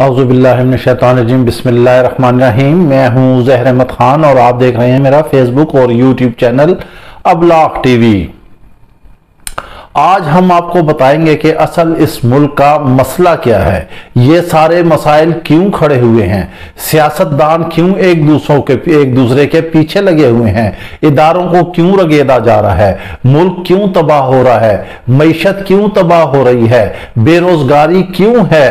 اعوذ باللہ من الشیطان الرجیم بسم اللہ الرحمن الرحیم۔ میں ہوں زہر احمد خان اور آپ دیکھ رہے ہیں میرا فیس بک اور یوٹیوب چینل ابلاغ ٹی وی۔ آج ہم آپ کو بتائیں گے کہ اصل اس ملک کا مسئلہ کیا ہے، یہ سارے مسائل کیوں کھڑے ہوئے ہیں، سیاستدان کیوں ایک دوسرے کے پیچھے لگے ہوئے ہیں، اداروں کو کیوں رگیدا جا رہا ہے، ملک کیوں تباہ ہو رہا ہے، معیشت کیوں تباہ ہو رہی ہے، بے روزگاری کیوں ہے،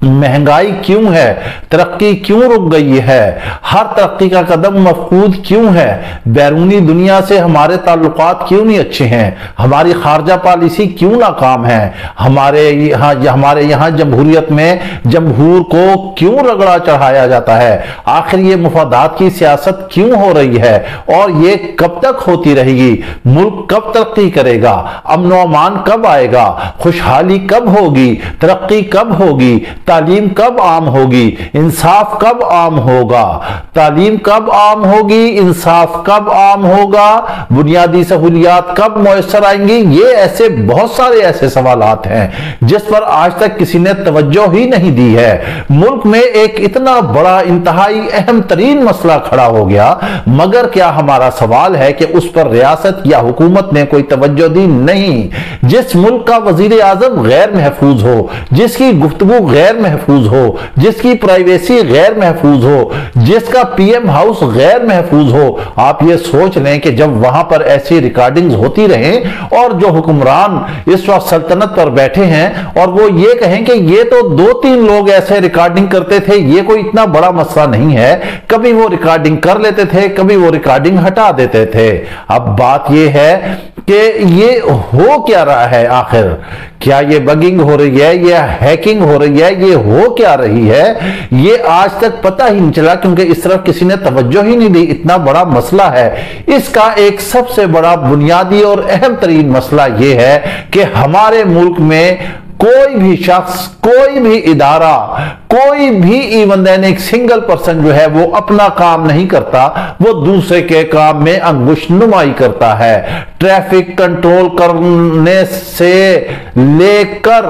مہنگائی کیوں ہے، ترقی کیوں رک گئی ہے، ہر ترقی کا قدم مفقود کیوں ہے، بیرونی دنیا سے ہمارے تعلقات کیوں نہیں اچھے ہیں، ہماری خارجہ پالیسی کیوں ناکام ہے، ہمارے یہاں جمہوریت میں جمہور کو کیوں رگڑا چڑھایا جاتا ہے، آخر یہ مفادات کی سیاست کیوں ہو رہی ہے اور یہ کب تک ہوتی رہے گی، ملک کب ترقی کرے گا، امن و امان کب آئے گا، خوشحالی کب ہوگی، ترقی کب ہوگی، تعلیم کب عام ہوگی، انصاف کب عام ہوگا، تعلیم کب عام ہوگی، انصاف کب عام ہوگا، بنیادی سہولیات کب میسر آئیں گی، یہ ایسے بہت سارے ایسے سوالات ہیں جس پر آج تک کسی نے توجہ ہی نہیں دی ہے۔ ملک میں ایک اتنا بڑا انتہائی اہم ترین مسئلہ کھڑا ہو گیا، مگر کیا ہمارا سوال ہے کہ اس پر ریاست یا حکومت نے کوئی توجہ دی؟ نہیں۔ جس ملک کا وزیر اعظم غیر محفوظ ہو، جس کی گفتگو غیر محفوظ ہو، جس کی پرائیویسی غیر محفوظ ہو، جس کا پی ایم ہاؤس غیر محفوظ ہو، آپ یہ سوچ لیں کہ جب وہاں پر ایسی ریکارڈنگز ہوتی رہیں اور جو حکمران اس وقت سلطنت پر بیٹھے ہیں اور وہ یہ کہیں کہ یہ تو 2-3 لوگ ایسے ریکارڈنگ کرتے تھے، یہ کوئی اتنا بڑا مسئلہ نہیں ہے، کبھی وہ ریکارڈنگ کر لیتے تھے، کبھی وہ ریکارڈنگ ہٹا دیتے تھے۔ اب بات یہ ہے کہ یہ ہو کیا رہا ہے، آخر کیا یہ بگنگ ہو رہی ہے، یہ ہیکنگ ہو رہی ہے، یہ ہو کیا رہی ہے، یہ آج تک پتہ ہی نہیں چلا کیونکہ اس طرف کسی نے توجہ ہی نہیں دی۔ اتنا بڑا مسئلہ ہے، اس کا ایک سب سے بڑا بنیادی اور اہم ترین مسئلہ یہ ہے کہ ہمارے ملک میں کوئی بھی شخص، کوئی بھی ادارہ، کوئی بھی ایون دین ایک سنگل پرسن جو ہے وہ اپنا کام نہیں کرتا، وہ دوسرے کے کام میں انگشت نمائی کرتا ہے۔ ٹریفک کنٹرول کرنے سے لے کر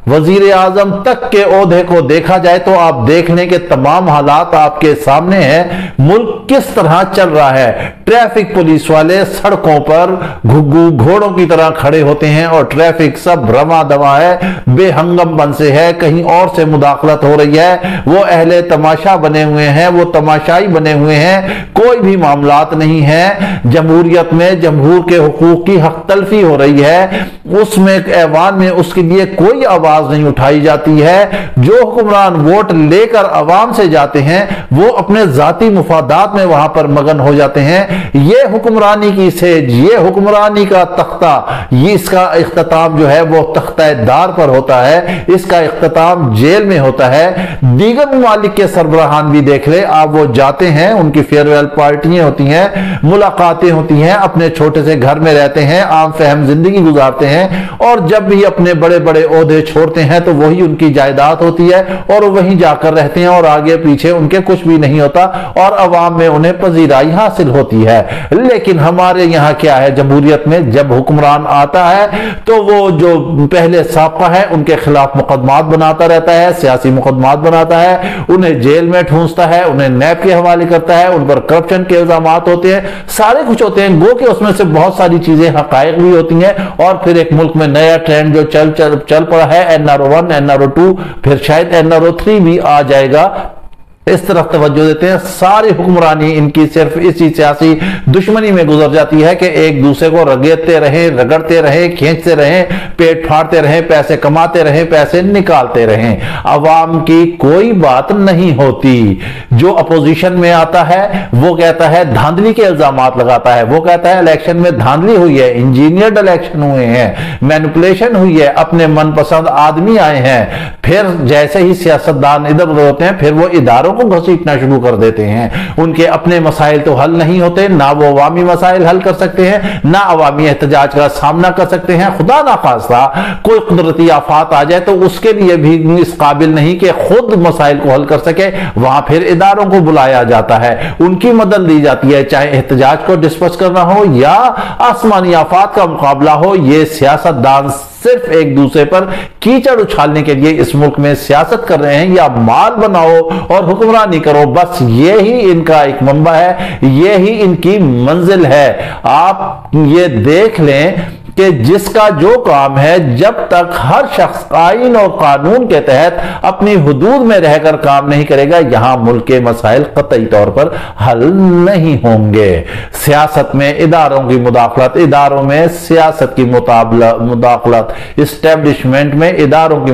وزیر اعظم تک کے عہدے کو دیکھا جائے تو آپ دیکھ لیں کہ تمام حالات آپ کے سامنے ہیں، ملک کس طرح چل رہا ہے۔ ٹریفک پولیس والے سڑکوں پر گھوڑوں کی طرح کھڑے ہوتے ہیں اور ٹریفک سب رواں دواں ہے، بے ہنگم بن سے ہے، کہیں اور سے مداخلت ہو رہی ہے، وہ اہل تماشا بنے ہوئے ہیں، وہ تماشائی بنے ہوئے ہیں، کوئی بھی معاملات نہیں ہیں۔ جمہوریت میں جمہور کے حقوق کی حق تلفی ہو رہی ہے، اس میں ایوان میں اس کے لیے کوئی آواز نہیں اٹھائی جاتی ہے۔ جو حکمران ووٹ لے کر عوام سے جاتے ہیں وہ اپنے ذاتی مفادات میں وہاں پر مگن ہو جاتے ہیں۔ یہ حکمرانی کی سیج، یہ حکمرانی کا تختہ، یہ اس کا اختتام جو ہے وہ تختہ دار پر ہوتا ہے، اس کا اختتام جیل میں ہوتا ہے۔ دیگر ممالک کے سربراہان بھی دیکھ لے آپ، وہ جاتے ہیں، ان کی فیئرویل پارٹیاں ہوتی ہیں، ملاقاتیں ہوتی ہیں، اپنے چھوٹے سے گھر میں رہتے ہیں، عام فہم زندگی گزارتے ہیں اور جب بھی اپنے بڑے بڑے عہدے چھوڑتے ہیں تو وہی ان کی جائیداد ہوتی ہے اور وہیں جا کر رہتے ہیں اور آگے پیچھے ان کے کچھ بھی نہیں ہوتا اور عوام میں انہیں پذیرائی حاصل ہوتی ہے۔ لیکن ہمارے یہاں کیا ہے، جمہوریت میں جب حکمران آتا ہے تو وہ جو پہلے سابقہ ہے ان کے خلاف مقدمات بناتا رہتا ہے، سیاسی مقدمات بناتا ہے، انہیں جیل میں ٹھونستا ہے، انہیں نیب کے حوالے کرتا ہے، ان پر کرپشن کے الزامات ہوتے ہیں، سارے کچھ ہوتے ہیں، گو کہ اس میں سے بہت ساری چیزیں حقائق بھی ہوتی ہیں اور پھر ایک ملک میں نیا ٹرینڈ جو چل پڑا ہے، NR1 NR2 پھر شاید NR3 بھی آ جائے گا، اس طرف توجہ دیتے ہیں۔ ساری حکمرانی ان کی صرف اسی سیاسی دشمنی میں گزر جاتی ہے کہ ایک دوسرے کو رگڑتے رہیں، رگڑتے رہیں، کھینچتے رہیں، پیٹ پھاڑتے رہیں، پیسے کماتے رہیں، پیسے نکالتے رہیں، عوام کی کوئی بات نہیں ہوتی۔ جو اپوزیشن میں آتا ہے وہ کہتا ہے دھاندلی کے الزامات لگاتا ہے، وہ کہتا ہے الیکشن میں دھاندلی ہوئی ہے، انجینئرڈ الیکشن ہوئے ہیں، مینپولیشن ہوئی ہے، اپنے من پسند آدمی آئے ہیں۔ پھر جیسے ہی سیاستدان ادھر ادھر ہوتے ہیں پھر وہ اداروں کو گھسیٹنا شروع کر دیتے ہیں، ان کے اپنے مسائل تو حل نہیں ہوتے، نہ وہ عوامی مسائل حل کر سکتے ہیں، نہ عوامی احتجاج کا سامنا کر سکتے ہیں۔ خدا نخواستہ کوئی قدرتی آفات آ جائے تو اس کے لیے بھی اس قابل نہیں کہ خود مسائل کو حل کر سکے، وہاں پھر اداروں کو بلایا جاتا ہے، ان کی مدد لی جاتی ہے، چاہے احتجاج کو ڈسپس کرنا ہو یا آسمانی آفات کا مقابلہ ہو۔ یہ سیاستدان सिर्फ एक दूसरे पर कीचड़ उछालने के लिए इस मुल्क में सियासत कर रहे हैं, या माल बनाओ और हुक्मरानी करो, बस ये ही इनका एक मंबा है, ये ही इनकी मंजिल है। आप ये देख लें कि जिसका जो काम है, जब तक हर शख्स आईन और कानून के तहत अपनी हुदूद में रहकर काम नहीं करेगा, यहां मुल्क के मसाइल कतई तौर पर हल नहीं होंगे। सियासत में इदारों की मुदाखलत, इदारों में सियासत की मुदाखलत, इस्टेब्लिशमेंट में इदारों की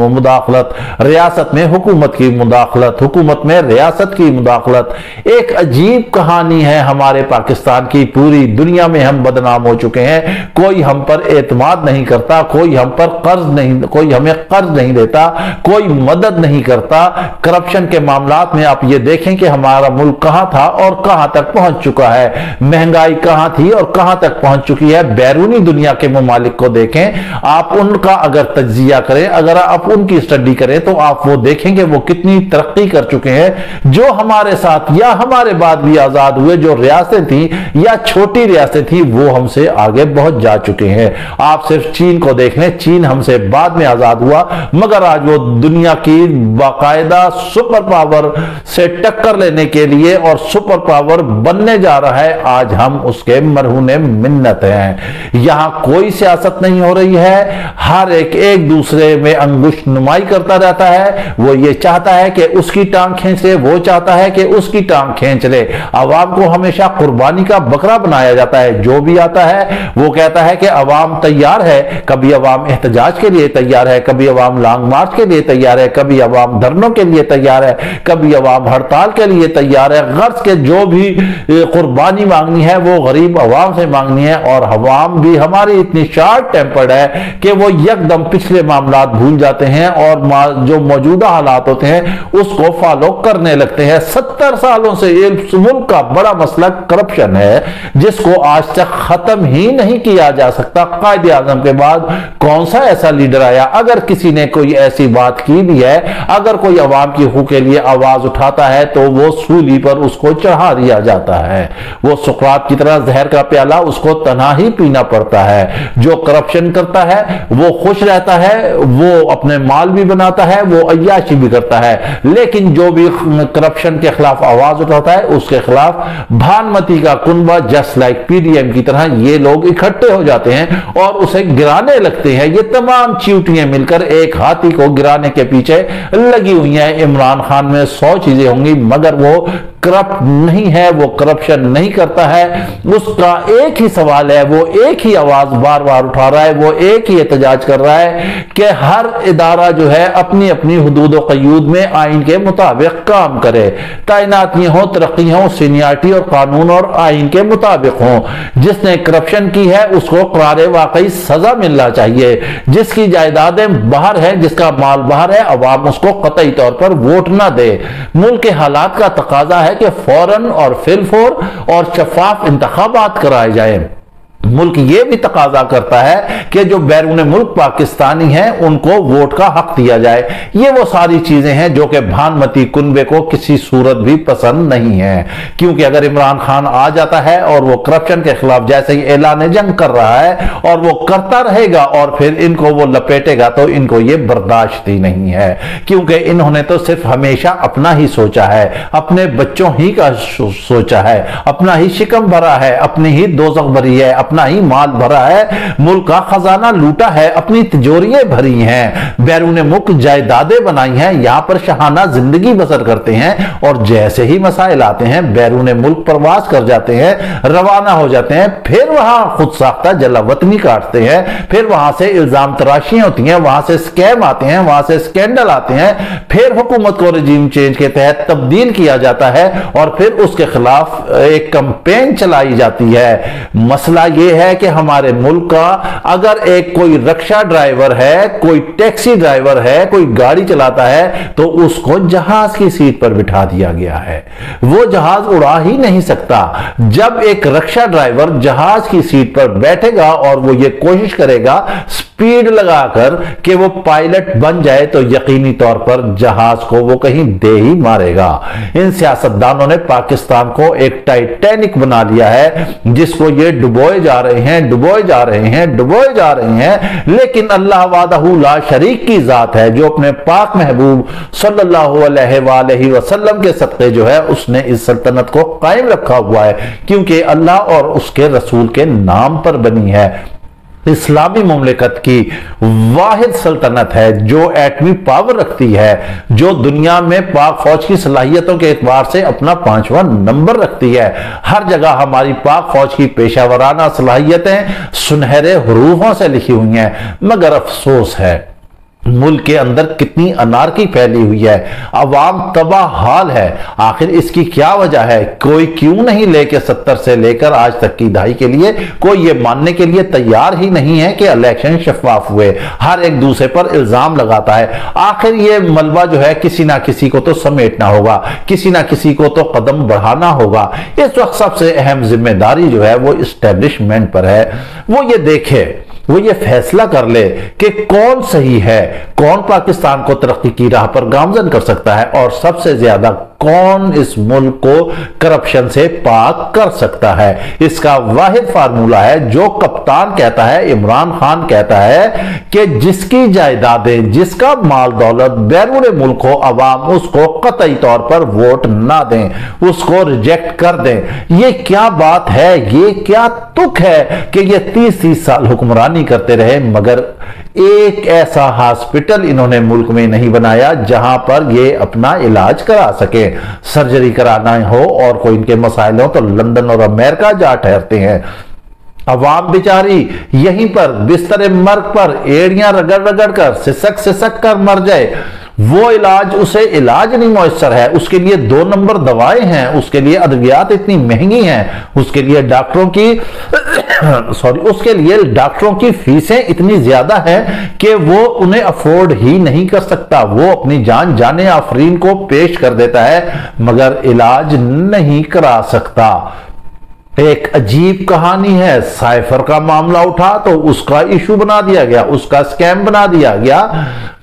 मुदाखलत, रियासत में हुकूमत की मुदाखलत, हुकूमत में रियासत की मुदाखलत, एक अजीब कहानी है हमारे पाकिस्तान की। पूरी दुनिया में हम बदनाम हो चुके हैं, कोई हम पर एतमाद नहीं करता, कोई हम पर कर्ज नहीं, कोई हमें कर्ज नहीं देता, कोई मदद नहीं करता। करप्शन के मामलात में आप ये देखें कि हमारा मुल्क कहां था और कहां तक पहुंच चुका है, महंगाई कहां थी और कहां तक पहुंच चुकी है। बैरूनी दुनिया के ममालिक को देखें, आप उनका अगर तज्जिया करें, अगर आप उनकी स्टडी करें, तो आप वो देखेंगे वो कितनी तरक्की कर चुके हैं। जो हमारे साथ या हमारे बाद भी आजाद हुए जो रियासतें थी या छोटी रियासतें थी, वो हमसे आगे बहुत जा चुके हैं। आप सिर्फ चीन को देख लें, चीन हमसे बाद में आजाद हुआ, मगर आज वो दुनिया की बाकायदा सुपर पावर से टक्कर लेने के लिए और सुपर पावर बनने जा रहा है। आज हम उसके मरहूने मिन्नत हैं। यहां कोई सियासत नहीं हो रही है, हर एक दूसरे में अंगुश नुमाई करता रहता है। वो ये चाहता है कि उसकी टांग खींच ले, वो चाहता है कि उसकी टांग खींच ले। अवाम को हमेशा कुर्बानी का बकरा बनाया जाता है। जो भी आता है वो कहता है कि अवाम तैयार है, कभी अवाम एहतजाज के लिए तैयार है, कभी अवाम लॉन्ग मार्च के लिए तैयार है, कभी अवाम धरनों के लिए तैयार है, कभी अवाम हड़ताल के लिए तैयार है। गर्ज के जो भी कुर्बानी मांगनी है वो गरीब अवाम से मांगनी है। और अवाम भी हमारी इतनी शार्ट टेम्पर्ड है कि वो यकदम पिछले मामलात भूल जाते हैं और जो मौजूदा हालात होते हैं उसको फॉलो करने लगते हैं। 70 सालों से इस मुल्क का बड़ा मसला करप्शन है, जिसको आज तक खत्म ही नहीं किया जा सकता। कायदे आजम के बाद कौन सा ऐसा लीडर आया, अगर किसी ने कोई ऐसी बात की भी है, अगर कोई अवाम की हुकूक के लिए आवाज उठाता है, तो वो सूली पर उसको चढ़ा दिया जाता है। वो सुकरात की तरह जहर का प्याला उसको तन्हा ही पीना पड़ता है। जो करप्शन करता है वो खुश रहता है, वो अपने माल भी बनाता है, वो अय्याशी भी करता है। लेकिन जो भी करप्शन के खिलाफ आवाज उठाता है, उसके खिलाफ भानमती का कुनबा जस्ट लाइक पीडीएम की तरह ये लोग इकट्ठे हो जाते हैं और उसे गिराने लगते हैं। ये तमाम चींटियां मिलकर एक हाथी को गिराने के पीछे लगी हुई हैं। इमरान खान में 100 चीजें होंगी, मगर वो करप्ट नहीं है, वो करप्शन नहीं करता है। उसका एक ही सवाल है, वो एक ही आवाज बार बार उठा रहा है, वो एक ही एहतजाज कर रहा है कि हर इदारा जो है अपनी अपनी हुदूद और क़यूद में आइन के मुताबिक काम करे। तैनातियां हो, तरक्की हो, सीनियरिटी और कानून और आइन के मुताबिक हो। जिसने करप्शन की है उसको करारे वाकई सजा मिलना चाहिए। जिसकी जायदादें बाहर है, जिसका माल बाहर है, अवाम उसको कतई तौर पर वोट ना दे। मुल्क के हालात का तकाजा है कि फौरन और फिलफौर और शफाफ इंतखाबात कराए जाएं। मुल्क ये भी तकाजा करता है कि जो बैरून मुल्क पाकिस्तानी हैं उनको वोट का हक दिया जाए। ये वो सारी चीजें हैं जो कि भानमती कुनबे को किसी सूरत भी पसंद नहीं है, क्योंकि अगर इमरान खान आ जाता है और वो करप्शन के खिलाफ जैसे ही ऐलान जंग कर रहा है और वो करता रहेगा और फिर इनको वो लपेटेगा, तो इनको ये बर्दाश्त ही नहीं है। क्योंकि इन्होंने तो सिर्फ हमेशा अपना ही सोचा है, अपने बच्चों ही का सोचा है, अपना ही शिकम भरा है, अपनी ही दोज़ख भरी है, अपना ही माल भरा है, मुल्क का खजाना लूटा है, अपनी तिजोरियां भरी हैं, बैरून मुल्क जायदादें बनाई हैं, यहां पर शहाना जिंदगी बसर करते हैं। और जैसे ही मसाइल आते हैं बैरून मुल्क प्रवास कर जाते हैं, रवाना हो जाते हैं, फिर वहां खुद साख्ता जलावतनी काटते हैं, फिर वहां से इल्जाम तराशियां होती हैं, वहां से स्कैम आते हैं, वहां से स्कैंडल आते हैं, फिर हुकूमत को रजीम चेंज के तहत तब्दील किया जाता है और फिर उसके खिलाफ एक कैंपेन चलाई जाती है। मसला ये है कि हमारे मुल्क का अगर एक कोई रिक्शा ड्राइवर है, कोई टैक्सी ड्राइवर है, कोई गाड़ी चलाता है, तो उसको जहाज की सीट पर बिठा दिया गया है। वो जहाज उड़ा ही नहीं सकता। जब एक रिक्शा ड्राइवर जहाज की सीट पर बैठेगा और वो ये कोशिश करेगा स्पीड लगाकर कि वो पायलट बन जाए, तो यकीनी तौर पर जहाज को वो कहीं दे ही मारेगा। इन सियासतदानों ने पाकिस्तान को एक टाइटैनिक बना लिया है जिसको ये डुबोए जा जा रहे हैं, डुबोए जा रहे हैं, डुबोए जा रहे हैं। लेकिन अल्लाह वादहू ला शरीक की जात है जो अपने पाक महबूब सल्लल्लाहु अलैहि वसल्लम के सदक़े जो है उसने इस सल्तनत को कायम रखा हुआ है, क्योंकि अल्लाह और उसके रसूल के नाम पर बनी है। इस्लामी मुमलिकत की वाहिद सल्तनत है जो एटमी पावर रखती है, जो दुनिया में पाक फौज की सलाहियतों के एतबार से अपना 5वां नंबर रखती है। हर जगह हमारी पाक फौज की पेशावराना सलाहियतें सुनहरे हरूफों से लिखी हुई हैं, मगर अफसोस है मुल्क के अंदर कितनी अनारकी फैली हुई है, अवाम तबाह हाल है। आखिर इसकी क्या वजह है? कोई क्यों नहीं लेके 70 से लेकर आज तक की दहाई के लिए कोई ये मानने के लिए तैयार ही नहीं है कि इलेक्शन शफाफ हुए। हर एक दूसरे पर इल्जाम लगाता है। आखिर ये मलबा जो है किसी ना किसी को तो समेटना होगा, किसी ना किसी को तो कदम बढ़ाना होगा। इस वक्त सबसे अहम जिम्मेदारी जो है वो इस्टेब्लिशमेंट पर है। वो ये देखे, वो ये फैसला कर ले कि कौन सही है, कौन पाकिस्तान को तरक्की की राह पर गामजन कर सकता है और सबसे ज्यादा कौन इस मुल्क को करप्शन से पाक कर सकता है। इसका वाहिद फार्मूला है जो कप्तान कहता है, इमरान खान कहता है कि जिसकी जायदादें, जिसका माल दौलत बैरून मुल्क हो, अवाम उसको कतई तौर पर वोट ना दें, उसको रिजेक्ट कर दें। ये क्या बात है, ये क्या तुक है कि ये 30 साल हुक्मरानी करते रहे मगर एक ऐसा हॉस्पिटल इन्होंने मुल्क में नहीं बनाया जहां पर ये अपना इलाज करा सके। सर्जरी कराना हो और कोई इनके मसाइल हो तो लंदन और अमेरिका जा ठहरते हैं। अवाम बेचारी यहीं पर बिस्तर मर्ग पर एड़ियां रगड़ रगड़ कर सिसक कर मर जाए। वो इलाज, उसे इलाज नहीं मुयस्सर है, उसके लिए 2 नंबर दवाएं हैं, उसके लिए अद्वियात इतनी महंगी हैं, उसके लिए डॉक्टरों की फीसें इतनी ज्यादा हैं कि वो उन्हें अफोर्ड ही नहीं कर सकता। वो अपनी जान जाने आफरीन को पेश कर देता है मगर इलाज नहीं करा सकता। एक अजीब कहानी है, साइफर का मामला उठा तो उसका इशू बना दिया गया, उसका स्कैम बना दिया गया।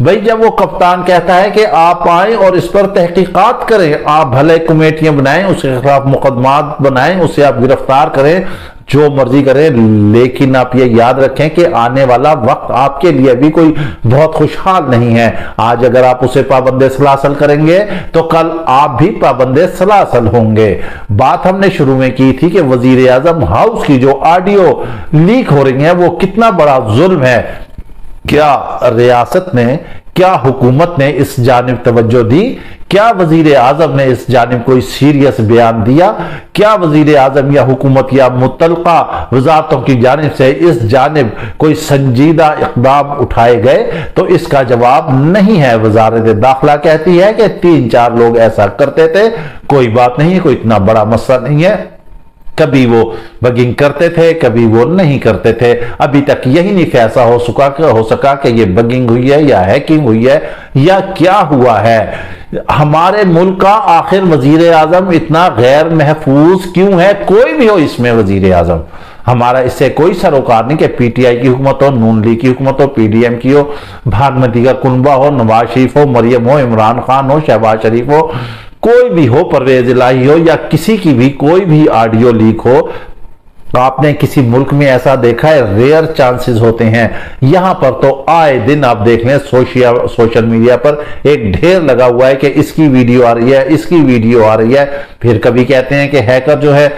भाई जब वो कप्तान कहता है कि आप आए और इस पर तहकीकात करें, आप भले कमेटियां बनाएं, उसके खिलाफ मुकदमात बनाएं, उसे आप गिरफ्तार करें, जो मर्जी करें, लेकिन आप ये याद रखें कि आने वाला वक्त आपके लिए भी कोई बहुत खुशहाल नहीं है। आज अगर आप उसे पाबंदे सलासल करेंगे तो कल आप भी पाबंदे सलासल होंगे। बात हमने शुरू में की थी कि वजीर आजम हाउस की जो ऑडियो लीक हो रही है वो कितना बड़ा जुल्म है। क्या रियासत ने, क्या हुकूमत ने इस जानिब तवज्जो दी? क्या वजीर आजम ने इस जानिब कोई सीरियस बयान दिया? क्या वजीर आजम या हुकूमत या मुतल्लका वजारतों की जानिब से इस जानिब कोई संजीदा इक़दाम उठाए गए? तो इसका जवाब नहीं है। वजारत दाखिला कहती है कि 3-4 लोग ऐसा करते थे, कोई बात नहीं है, कोई इतना बड़ा मसला नहीं है। कभी वो बगिंग करते थे, कभी वो नहीं करते थे। अभी तक यही नहीं फैसला हो सका कि ये बगिंग हुई है या हैकिंग हुई है या क्या हुआ है। हमारे मुल्क का आखिर वजीर आजम इतना गैर महफूज क्यों है? कोई भी हो इसमें वजीर आजम, हमारा इससे कोई सरोकार नहीं कि पीटीआई की हुकूमत हो, नून लीग की हुकूमत हो, पीडीएम की हो, भागमती का कुनबा हो, नवाज शरीफ हो, मरियम हो, इमरान खान हो, शहबाज शरीफ हो, कोई भी हो, परवेज इलाही हो या किसी की भी कोई भी ऑडियो लीक हो। आपने किसी मुल्क में ऐसा देखा है? रेयर चांसेस होते हैं। यहां पर तो आए दिन आप देख लें सोशल मीडिया पर एक ढेर लगा हुआ है कि इसकी वीडियो आ रही है, इसकी वीडियो आ रही है। फिर कभी कहते हैं कि हैकर जो है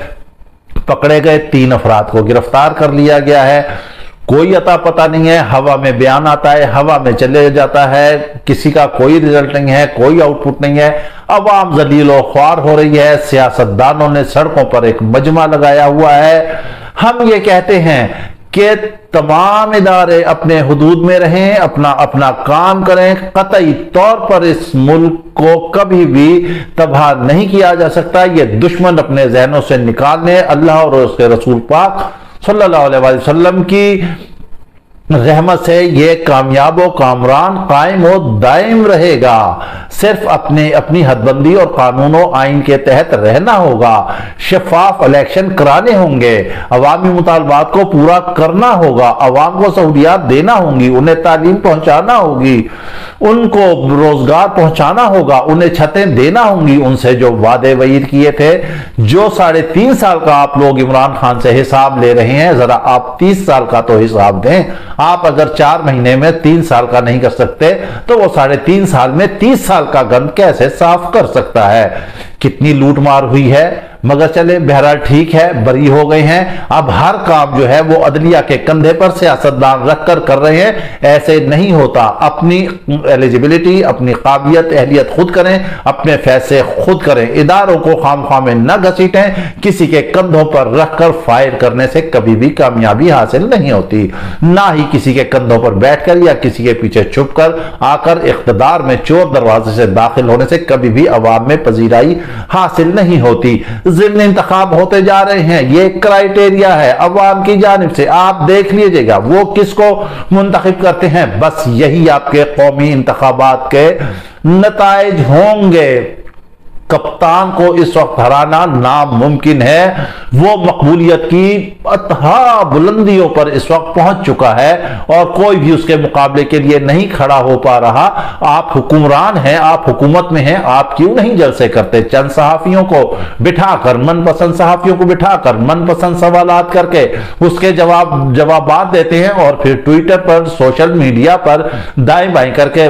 पकड़े गए, 3 अफराद को गिरफ्तार कर लिया गया है। कोई अता पता नहीं है, हवा में बयान आता है, हवा में चले जाता है, किसी का कोई रिजल्ट नहीं है, कोई आउटपुट नहीं है। अवाम जलीलो ख्वार हो रही है, सियासतदानों ने सड़कों पर एक मजमा लगाया हुआ है। हम ये कहते हैं कि तमाम इदारे अपने हुदूद में रहें, अपना अपना काम करें। कतई तौर पर इस मुल्क को कभी भी तबाह नहीं किया जा सकता। ये दुश्मन अपने जहनों से निकालने, अल्लाह और उसके रसूल पाक सल्लल्लाहु अलैहि वसल्लम की रहमत से ये कामयाब व कामरान कायम व दायम रहेगा। सिर्फ अपनी हदबंदी और कानून व आइन के तहत रहना होगा। शफाफ इलेक्शन कराने होंगे, अवामी मुतालबात को पूरा करना होगा, अवाम को सहूलियात देना होंगी, उन्हें तालीम पहुंचाना होगी, उनको रोजगार पहुंचाना होगा, उन्हें छतें देना होंगी, उनसे जो वादे वईद किए थे। जो 3.5 साल का आप लोग इमरान खान से हिसाब ले रहे हैं, जरा आप 30 साल का तो हिसाब दें। आप अगर 4 महीने में 3 साल का नहीं कर सकते तो वो 3.5 साल में 30 साल का गंद कैसे साफ कर सकता है। कितनी लूटमार हुई है, मगर चले बहरहाल ठीक है, बरी हो गए हैं। अब हर काम जो है वो अदलिया के कंधे पर सियासतदान रखकर कर रहे हैं। ऐसे नहीं होता। अपनी एलिजिबिलिटी, अपनी काबिलियत, अहलियत खुद करें, अपने फैसले खुद करें। इदारों को खामख्वाह में न घसीटें। किसी के कंधों पर रखकर फायर करने से कभी भी कामयाबी हासिल नहीं होती। ना ही किसी के कंधों पर बैठकर या किसी के पीछे छुप कर आकर इख्तिदार में चोर दरवाजे से दाखिल होने से कभी भी अवाम में पजीराई हासिल नहीं होती। ज़िम्नी इंतखाब होते जा रहे हैं, ये क्राइटेरिया है अवाम की जानिब से। आप देख लीजिएगा वो किसको मुंतखब करते हैं, बस यही आपके कौमी इंतखाबात के नताइज होंगे। कप्तान को इस वक्त हराना नामुमकिन है। वो मकबूलियत की अथाह बुलंदियों पर इस वक्त पहुंच चुका है और कोई भी उसके मुकाबले के लिए नहीं खड़ा हो पा रहा। आप हुक्मरान हैं, आप हुकूमत में हैं, आप क्यों नहीं जलसे करते? चंद सहाफियों को बिठाकर, मनपसंद सहाफियों को बिठाकर मनपसंद सवालात करके उसके जवाबात देते हैं और फिर ट्विटर पर, सोशल मीडिया पर दाएं बाएं करके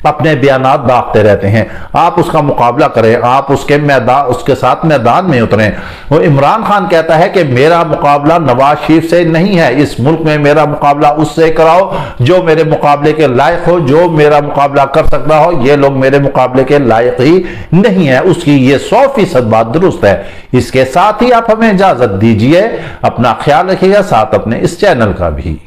अपने बयानात दागते रहते हैं। आप उसका मुकाबला करें, आप उसके साथ मैदान में उतरें। वो इमरान खान कहता है कि मेरा मुकाबला नवाज शरीफ से नहीं है, इस मुल्क में मेरा मुकाबला उससे कराओ जो मेरे मुकाबले के लायक हो, जो मेरा मुकाबला कर सकता हो। ये लोग मेरे मुकाबले के लायक ही नहीं है। उसकी ये 100% बात दुरुस्त है। इसके साथ ही आप हमें इजाजत दीजिए। अपना ख्याल रखिएगा, साथ अपने इस चैनल का भी।